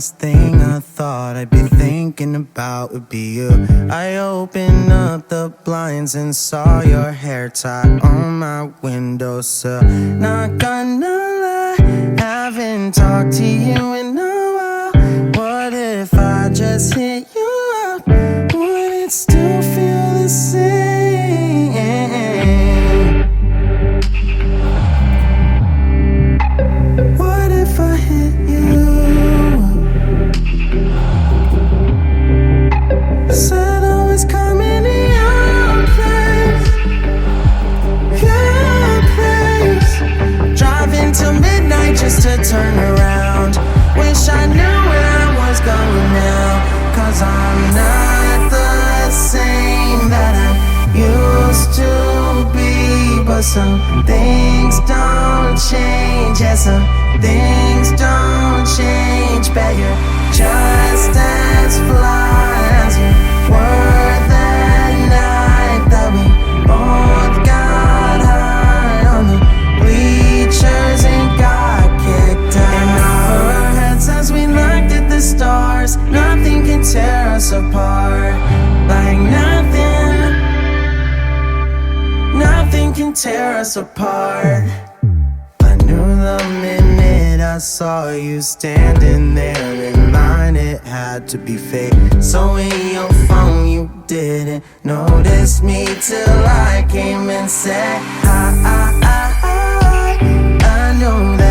last thing I thought I'd be thinking about would be you. I opened up the blinds and saw your hair tie on my windowsill. Not gonna lie, haven't talked to you in a while. What if I just hit you up? Would it still feel the same? What if I hit you up? Said I was coming to your place. Driving till midnight just to turn around. Wish I knew where I was going now. 'Cause I'm not the same that I used to be. But some things don't change. Yeah, some things don't change. Bet you're just as fly as you were that night that we both got high on the bleachers and got kicked out. In our heads as we looked at the stars, nothing can tear us apart. Like nothing can tear us apart. I knew the minute I saw you standing there in line, it had to be fake. So in your phone you didn't notice me till I came and said hi. I knew that